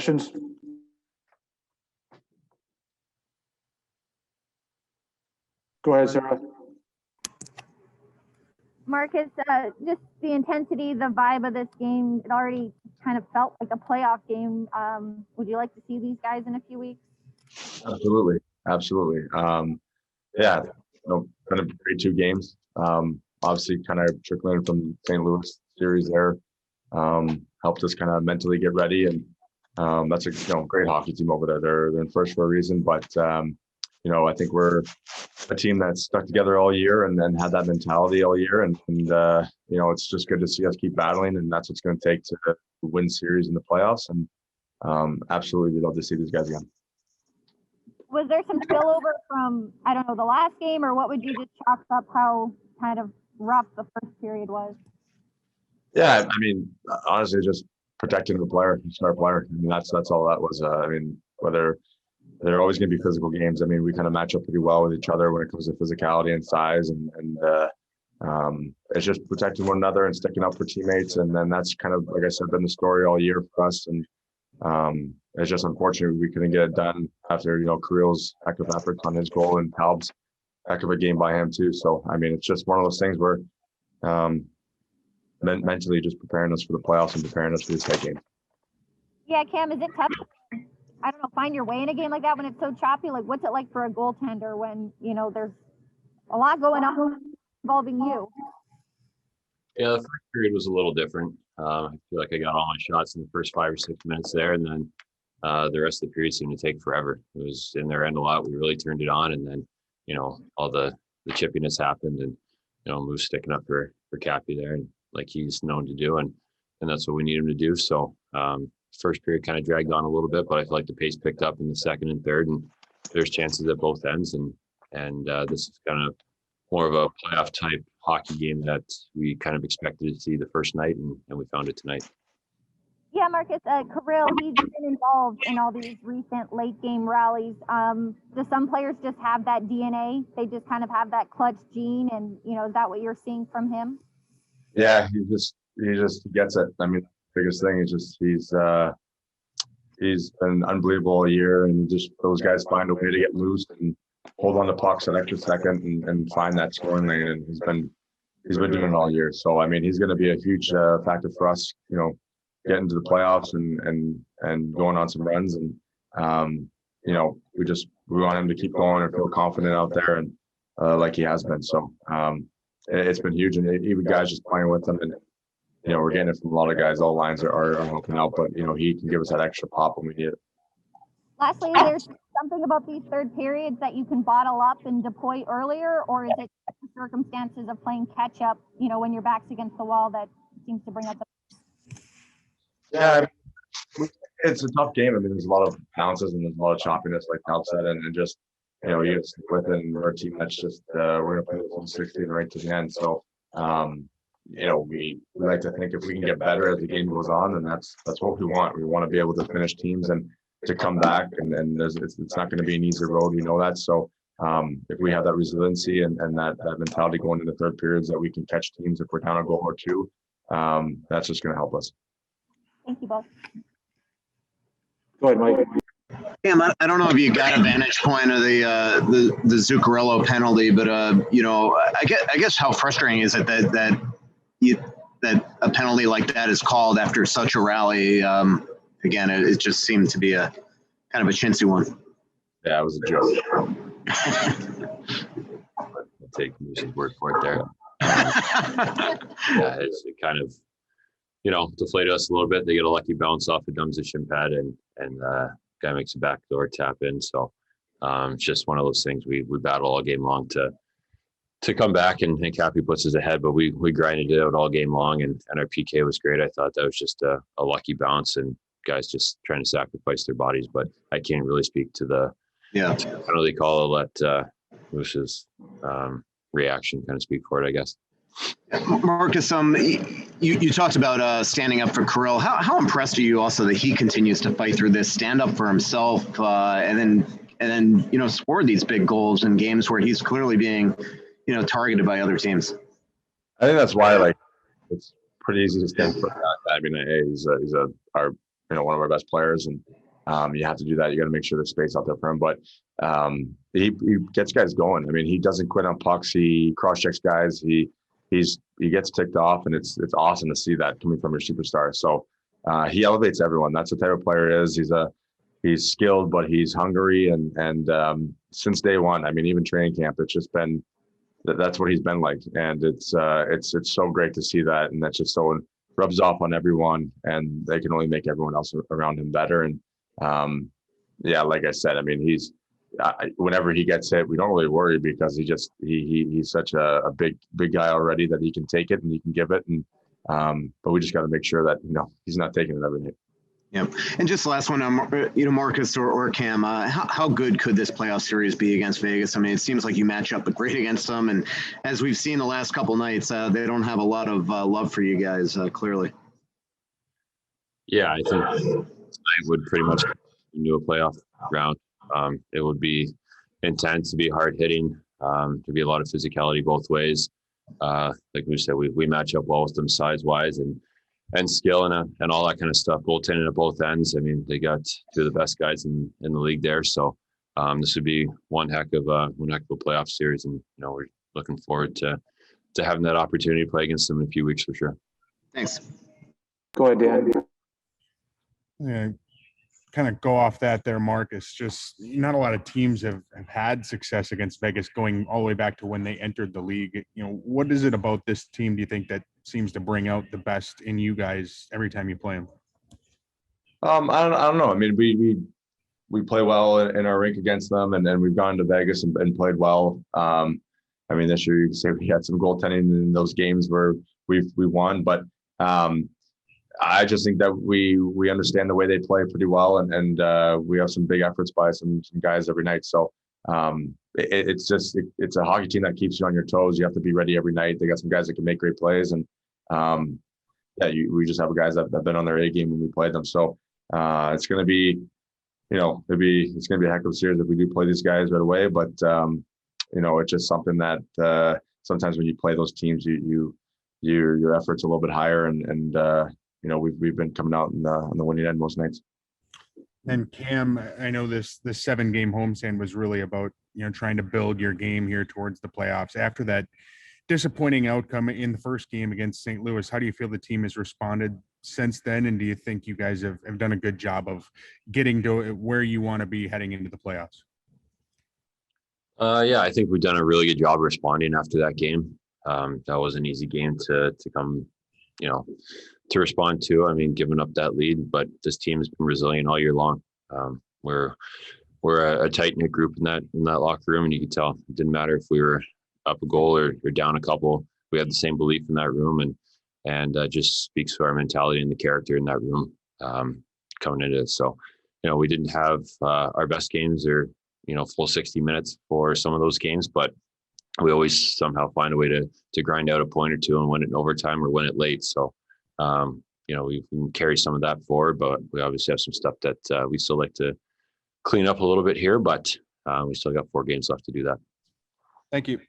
Questions? Go ahead, Sarah. Marcus, just the intensity, the vibe of this game, it already kind of felt like a playoff game. Would you like to see these guys in a few weeks? Absolutely. Yeah, been a great 2 games. Obviously kind of trickling from St. Louis series there, helped us kind of mentally get ready. And that's a great hockey team over there. They're in first for a reason, but I think we're a team that's stuck together all year and then had that mentality all year. And it's just good to see us keep battling, and that's what's going to take to win series in the playoffs. And absolutely, we'd love to see these guys again. Was there some spillover from, I don't know, the last game, or what would you just chalk up how kind of rough the first period was? Yeah, I mean, honestly, just protecting the player, star player. I mean, that's all that was. Whether they're always going to be physical games. I mean, we kind of match up pretty well with each other when it comes to physicality and size, and it's just protecting one another and sticking up for teammates. And then that's kind of, like I said, been the story all year for us. And it's just unfortunate we couldn't get it done after, Carril's heck of efforts on his goal and Talbot's heck of a game by him too. So, I mean, it's just one of those things where mentally just preparing us for the playoffs and preparing us for these tight games. Yeah, Cam, is it tough to, I don't know, find your way in a game like that when it's so choppy? Like, what's it like for a goaltender when, there's a lot going on involving you? Yeah, the first period was a little different. I feel like I got all my shots in the first 5 or 6 minutes there, and then the rest of the period seemed to take forever. It was in their end a lot. We really turned it on, and then all the chippiness happened, and Moose sticking up for Cappy there, and like he's known to do, and that's what we need him to do. So first period kind of dragged on a little bit, but I feel like the pace picked up in the second and third, and there's chances at both ends, and this is kind of more of a playoff type hockey game that we kind of expected to see the first night, and we found it tonight. Yeah, Marcus, Kirill, he's been involved in all these recent late game rallies. Do some players just have that DNA? They just kind of have that clutch gene, and is that what you're seeing from him? Yeah, he just gets it. I mean, the biggest thing is just he's been unbelievable all year, and just those guys find a way to get loose and hold on to pucks an extra second and find that scoring lane, and he's been doing it all year. So I mean, he's going to be a huge factor for us, getting to the playoffs and going on some runs, and we want him to keep going and feel confident out there, and like he has been. So it's been huge, and even guys just playing with him, and we're getting it from a lot of guys. All lines are helping out, but he can give us that extra pop when we need it. Lastly, is there something about these third periods that you can bottle up and deploy earlier, or is it the circumstances of playing catch up, when your back's against the wall, that seems to bring up the... Yeah, it's a tough game. I mean, there's a lot of bounces and there's a lot of choppiness, like Tal said, and just, you have to stick with it. And we're a team that's just, we're going to play the full 16 right to the end. So, we like to think if we can get better as the game goes on, then that's what we want. We want to be able to finish teams and to come back, and it's not going to be an easy road. We know that. So if we have that resiliency and that mentality going into third periods that we can catch teams if we're down a goal or two, that's just going to help us. Thank you both. Go ahead, Mike. Cam, I don't know if you got a vantage point of the Zuccarello penalty, but I guess how frustrating is it that a penalty like that is called after such a rally? Again, it just seemed to be a kind of a chintzy one. Yeah, it was a joke. I'll take Moose's word for it there. Yeah, it kind of, deflated us a little bit. They get a lucky bounce off the Dum's shin pad, and guy makes a backdoor tap in. So it's just one of those things we battle all game long to come back, and Cappy puts us ahead, but we grinded it out all game long, and our PK was great. I thought that was just a lucky bounce, and guys just trying to sacrifice their bodies, but I can't really speak to the penalty call. I'll let Moose's reaction kind of speak for it, I guess. Marcus, you talked about standing up for Kirill. How impressed are you also that he continues to fight through this, stand up for himself, and then score these big goals in games where he's clearly being targeted by other teams? I think that's why it's pretty easy to stand for that. I mean, he's our one of our best players, and you have to do that. You got to make sure there's space out there for him. But he gets guys going. I mean, he doesn't quit on pucks. He cross checks guys. He gets ticked off, and it's awesome to see that coming from your superstar. So he elevates everyone. That's the type of player he is. He's skilled, but he's hungry, and since day one, I mean, even training camp, it's just been that's what he's been like, and it's so great to see that, and that's just so rubs off on everyone, and they can only make everyone else around him better. And yeah, like I said, I mean, he's whenever he gets hit, we don't really worry because he's such a big guy already that he can take it and he can give it, and but we just got to make sure that he's not taking it every night. Yeah, and just the last one, Marcus or Cam, how good could this playoff series be against Vegas? I mean, it seems like you match up great against them, and as we've seen the last couple nights, they don't have a lot of love for you guys, clearly. Yeah, I think tonight would pretty much into a playoff round. It would be intense, to be hard hitting, to be a lot of physicality both ways. Like we said, we match up well with them size wise and skill and all that kind of stuff. Goaltending at both ends. I mean, they got two of the best guys in the league there. So this would be one heck of a playoff series, and we're looking forward to having that opportunity to play against them in a few weeks for sure. Thanks. Go ahead, Dan. Yeah, kind of go off that there, Marcus. Just not a lot of teams have had success against Vegas going all the way back to when they entered the league. What is it about this team, do you think, that seems to bring out the best in you guys every time you play them? I don't know. I mean, we play well in our rink against them, and then we've gone to Vegas and played well. I mean, this year you can say we had some goaltending in those games where we won, but I just think that we understand the way they play pretty well, and we have some big efforts by some guys every night. So it's a hockey team that keeps you on your toes. You have to be ready every night. They got some guys that can make great plays, and we just have guys that have been on their A game when we play them. So it's going to be, it's going to be a heck of a series if we do play these guys right away. But it's just something that sometimes when you play those teams, your effort's a little bit higher, and we've been coming out on the winning end most nights. And Cam, I know this 7-game homestand was really about trying to build your game here towards the playoffs. After that disappointing outcome in the first game against St. Louis, how do you feel the team has responded since then? And do you think you guys have done a good job of getting to where you want to be heading into the playoffs? Yeah, I think we've done a really good job responding after that game. That was an easy game to come, to respond to. I mean, giving up that lead, but this team has been resilient all year long. We're a tight knit group in that locker room, and you could tell it didn't matter if we were up a goal or down a couple. We had the same belief in that room, and just speaks to our mentality and the character in that room coming into it. So, we didn't have our best games or full 60 minutes for some of those games, but we always somehow find a way to grind out a point or two and win it in overtime or win it late. So we can carry some of that forward, but we obviously have some stuff that we still like to clean up a little bit here, but we still got 4 games left to do that. Thank you.